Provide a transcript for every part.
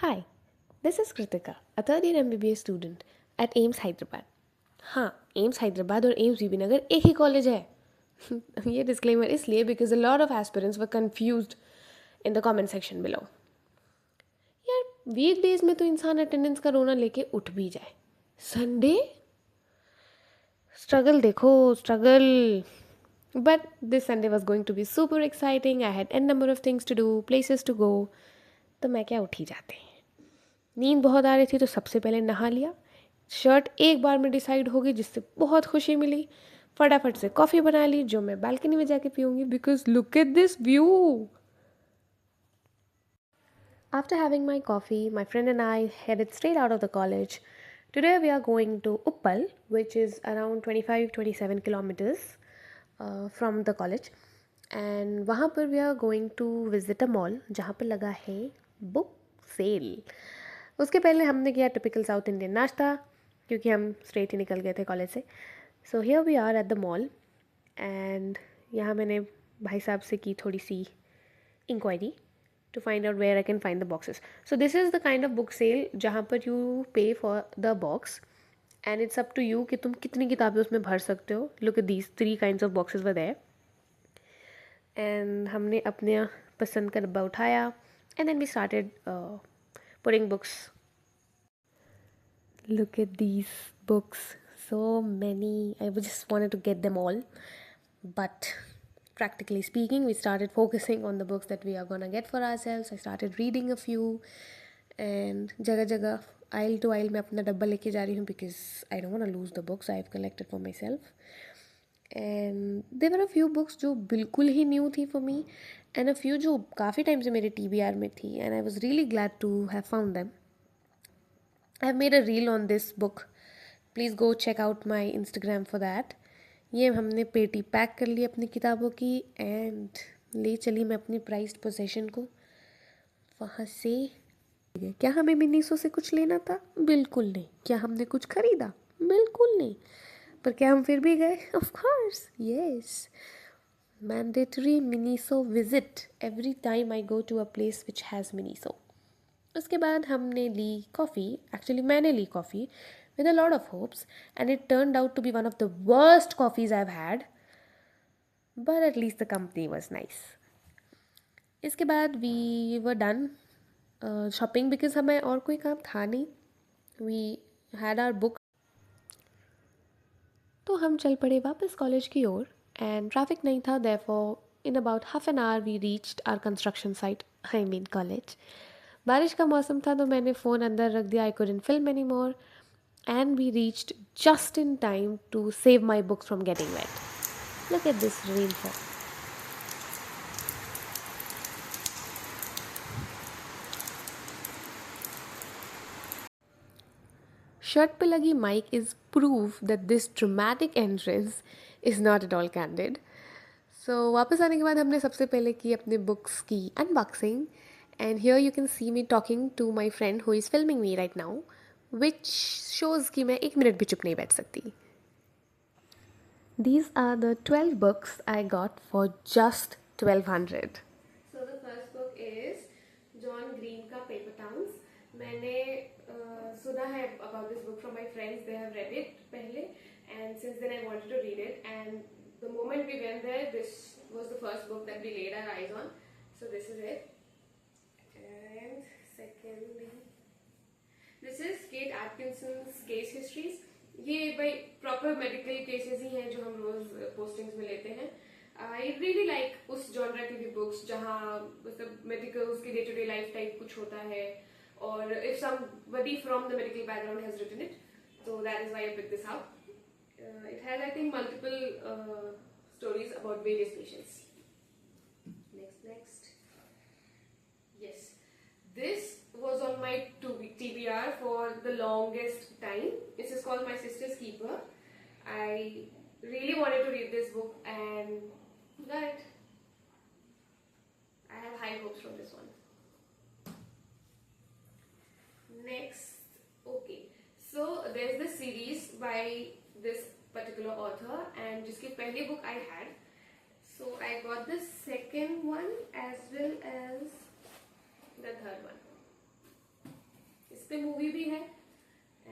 Hi, this is Kritika, a third year MBBS student at AIIMS Hyderabad. हाँ, AIIMS Hyderabad और AIIMS Bibinagar एक ही college है. ये डिस्क्लेमर इसलिए because a lot of aspirants were confused in the comment section below. यार week days में तो इंसान अटेंडेंस का रोना लेके उठ भी जाए. संडे स्ट्रगल देखो struggle. But this Sunday was going to be super exciting. I had an number of things to do, places to go. तो मैं क्या उठ ही जाते. नींद बहुत आ रही थी तो सबसे पहले नहा लिया. शर्ट एक बार में डिसाइड हो गई जिससे बहुत खुशी मिली. फटाफट से कॉफ़ी बना ली जो मैं बालकनी में जाके पीऊँगी because look at this view. After having my coffee, my friend and I headed straight out of the college. Today we are going to Uppal, which is around 25-27 kilometers from the college. And वहाँ पर we are going to visit a mall जहाँ पर लगा है book sale. उसके पहले हमने किया टिपिकल साउथ इंडियन नाश्ता क्योंकि हम स्ट्रेट ही निकल गए थे कॉलेज से. So here we are at the mall and यहाँ मैंने भाई साहब से की थोड़ी सी enquiry to find out where I can find the boxes. So this is the kind of book sale जहाँ पर you pay for the box and it's up to you कि तुम कितनी किताबें उसमें भर सकते हो. Look at these 3 kinds of boxes were there. And हमने अपने पसंद का डब्बा उठाया and then we started putting books. Look at these books. So many. I just wanted to get them all. But practically speaking, we started focusing on the books that we are gonna get for ourselves. I started reading a few and जगह जगह aisle to aisle मैं अपना डब्बा लेके जा रही हूँ because I don't want to lose the books I have collected for myself. And there were a few books जो बिल्कुल ही new थी for me and a few जो काफ़ी टाइम से मेरे TBR में थी and I was really glad to have found them. I have made a reel on this book. Please go check out my Instagram for that. ये हमने पेटी pack कर ली अपनी किताबों की एंड ले चली मैं अपनी प्राइज्ड पोजीशन को. वहाँ से क्या हमें मिनीसो से कुछ लेना था? बिल्कुल नहीं. क्या हमने कुछ खरीदा? बिल्कुल नहीं. पर क्या हम फिर भी गए? Of course yes. Mandatory Miniso visit every time I go to a place which has Miniso. उसके बाद हमने ली कॉफ़ी. एक्चुअली मैंने ली coffee with a lot of hopes and it turned out to be one of the worst coffees I've had, but at least the company was nice. इसके बाद we were done shopping because हमें और कोई काम था नहीं. We had our book. तो हम चल पड़े वापस कॉलेज की ओर and traffic नहीं था. therefore in about half an hour we reached our construction site, I mean college. बारिश का मौसम था तो मैंने फ़ोन अंदर रख दिया. I couldn't film anymore. And we reached just in time to save my books from getting wet. Look at this rainfall. Shirt पे लगी mic is proof that this dramatic entrance is not at all candid. So वापस आने के बाद हमने सबसे पहले की अपने books की unboxing. And here you can see me talking to my friend who is filming me right now. Which shows कि मैं 1 मिनट भी चुप नहीं बैठ सकती. These are the 12 books I got for just 1200. So the first book is John Green का Paper Towns. मैंने सुना है about this book from my friends. They have read it पहले and since then I wanted to read it and the moment we went there this was the first book that we laid our eyes on. So this is it. And secondly this is Kate Atkinson's case histories. ये भाई proper medical cases ही हैं जो हम रोज postings में लेते हैं. I really like उस genre की भी बुक्स जहाँ मतलब मेडिकल्स की day to day life type कुछ होता है और if somebody from the medical background has written it so that is why I picked this up. It has I think multiple stories about various patients. Next. Yes. This was on my TBR for the longest time. This is called My Sister's Keeper. I really wanted to read this book and got it. I have high hopes from this one. Next, okay. So there's this series by this particular author and jiski pehli book I had. So I got the second one as well as the third one. पे movie भी है,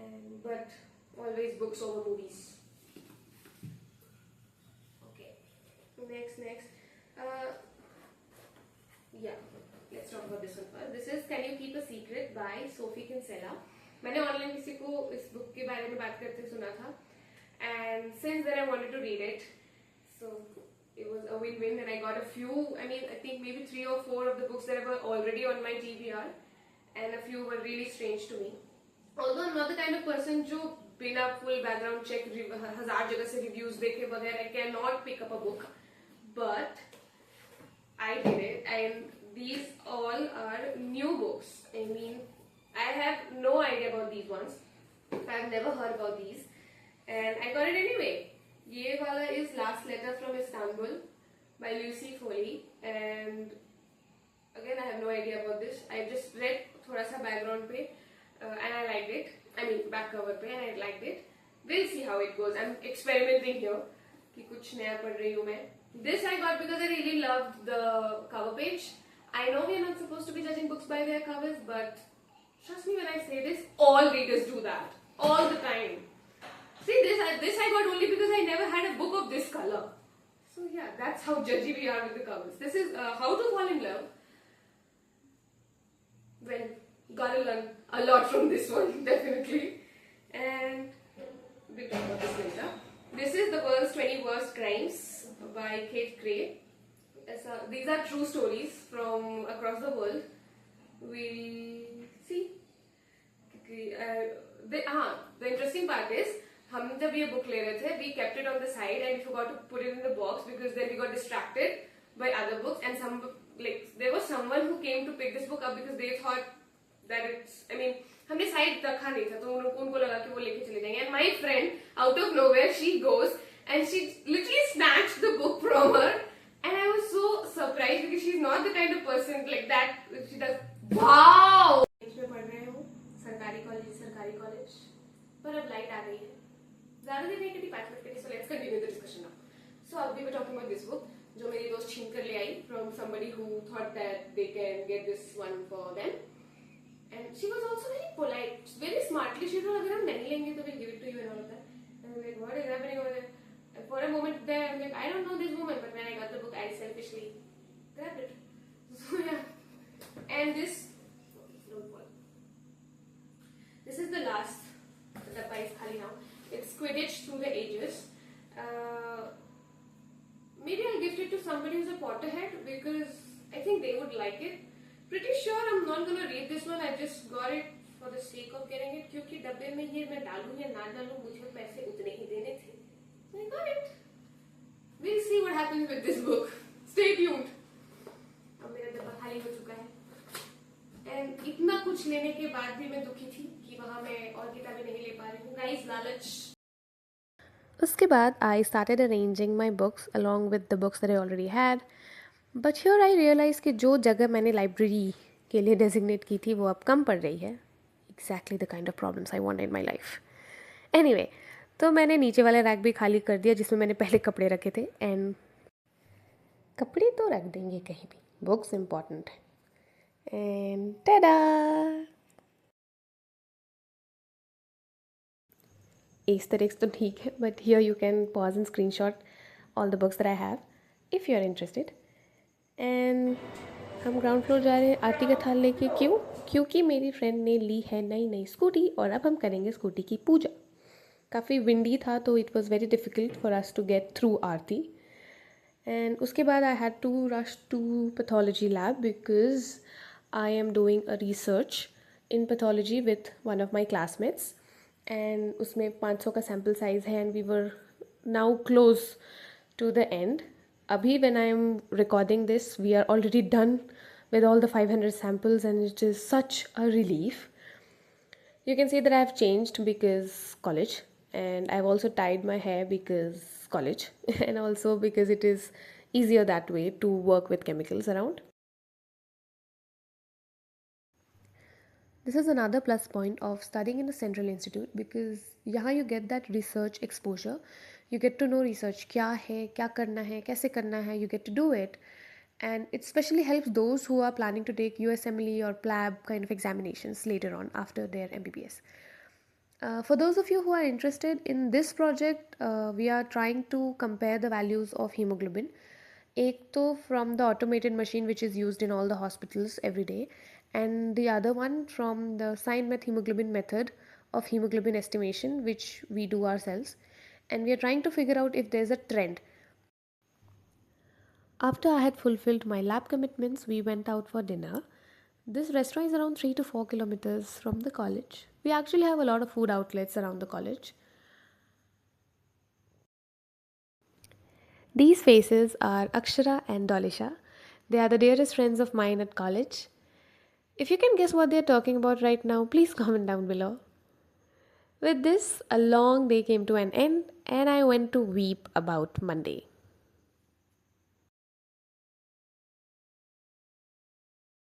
and but always books over movies. Okay, next. Yeah, let's talk about this one first. This is Can You Keep a Secret by Sophie Kinsella. मैंने online किसी को इस book के बारे में बात करते सुना था, and since then I wanted to read it, so it was a win-win, and I got a few. I mean, I think maybe 3 or 4 of the books that were already on my TBR, and a few were really strange to me. Although I'm not the kind of person जो बिना full background check 1000 जगह से reviews देखे बगैर I cannot pick up a book, but I did it, and these all are new books. I mean, I have no idea about these ones. I've never heard about these, and I got it anyway. ये वाला is Last Letter from Istanbul by Lucy Foley, and again I have no idea about this. I just read थोड़ा सा background पे, and I liked it. I mean back cover पे, and I liked it. We'll see how it goes. I'm experimenting here कि कुछ नया पढ़ रही हूँ मैं. This I got because I really loved the cover page. I know we are not supposed to be judging books by their covers, but trust me when I say this, all readers do that all the time. See, this I got only because I never had a book of this color. So yeah, that's how judgy we are with the covers. This is How to Fall in Love. Well, gotta learn a lot from this one, definitely. And we'll talk about this later. This is The World's 20 Worst Crimes by Kate Gray. These are true stories from across the world. We'll see. The interesting part is, हम जब ये book ले रहे थे, we kept it on the side and we forgot to put it in the box because then we got distracted by other books, and there was someone who came to pick this book up because they thought that it's, I mean, हमने side रखा नहीं था तो उनको लगा कि वो लेके चले जाएंगे, and my friend out of nowhere she goes and she literally snatched the book from her, and I was so surprised because she's not the kind of person like that. She does wow. मैं पढ़ रही हूँ सरकारी college, पर अब light आ गई है, ज़्यादा देर नहीं करती, 5 मिनट करती. So let's continue the discussion now. So I'll be talking about this book जो मेरी दोस्त छीन कर ले आई from somebody who thought that they can get this one for them, and she was also very polite, very smartly. She thought अगर हम नहीं लेंगे तो we'll give it to you and all of that. And I'm like, what is happening over there? And for a moment there, I'm like, I don't know this woman, but when I got the book, I selfishly grabbed it. So yeah, and this is the last. The dabba is khali now. It's Quidditch Through the Ages. Maybe I'll gift it to somebody who's a Potterhead because I think they would like it. Pretty sure I'm not gonna read this one. I just got it for the sake of getting it क्योंकि डब्बे में ये मैं डालूं या ना डालूं, मुझे पैसे उतने ही देने थे. So I got it. We'll see what happens with this book. Stay tuned. अब मेरा डब्बा खाली हो चुका है. And इतना कुछ लेने के बाद भी मैं दुखी थी कि वहाँ मैं और किताबें नहीं ले पा रही हूँ. Guys, लालच. उसके बाद I started arranging my books along with the books that I already had. But here I realized कि जो जगह मैंने लाइब्रेरी के लिए डेजिग्नेट की थी वो अब कम पड़ रही है. Exactly the kind of problems I wanted in my life. Anyway, तो मैंने नीचे वाला रैक भी खाली कर दिया जिसमें मैंने पहले कपड़े रखे थे. एंड कपड़े तो रख देंगे कहीं भी, बुक्स इम्पॉर्टेंट है. एंड टाडा, एस्थेटिक्स तो ठीक है, but here you can pause and screenshot all the books that I have if you are interested. And हम ग्राउंड फ्लोर जा रहे हैं आरती का थाल लेके. क्यों? क्योंकि मेरी फ्रेंड ने ली है नई स्कूटी और अब हम करेंगे स्कूटी की पूजा. काफ़ी विंडी था तो it was very difficult for us to get through aarti. And उसके बाद I had to rush to pathology lab because I am doing a research in pathology with one of my classmates. And उसमें 500 का sample size है and we were now close to the end. Abhi, when I am recording this, we are already done with all the 500 samples and it is such a relief. You can see that I have changed because college, and I've also tied my hair because college and also because it is easier that way to work with chemicals around. This is another plus point of studying in a central institute because यहाँ you get that research exposure. You get to know research क्या है, क्या करना है, कैसे करना है. You get to do it, and it especially helps those who are planning to take USMLE or PLAB kind of examinations later on after their MBBS. For those of you who are interested in this project, we are trying to compare the values of hemoglobin. एक तो from the automated machine which is used in all the hospitals every day, and the other one from the sign meth hemoglobin method of hemoglobin estimation which we do ourselves, and we are trying to figure out if there's a trend. After I had fulfilled my lab commitments, we went out for dinner. This restaurant is around 3 to 4 kilometers from the college. We actually have a lot of food outlets around the college. These faces are Akshara and Dolisha. They are the dearest friends of mine at college. If you can guess what they're talking about right now, please comment down below. With this, a long day came to an end and I went to weep about Monday.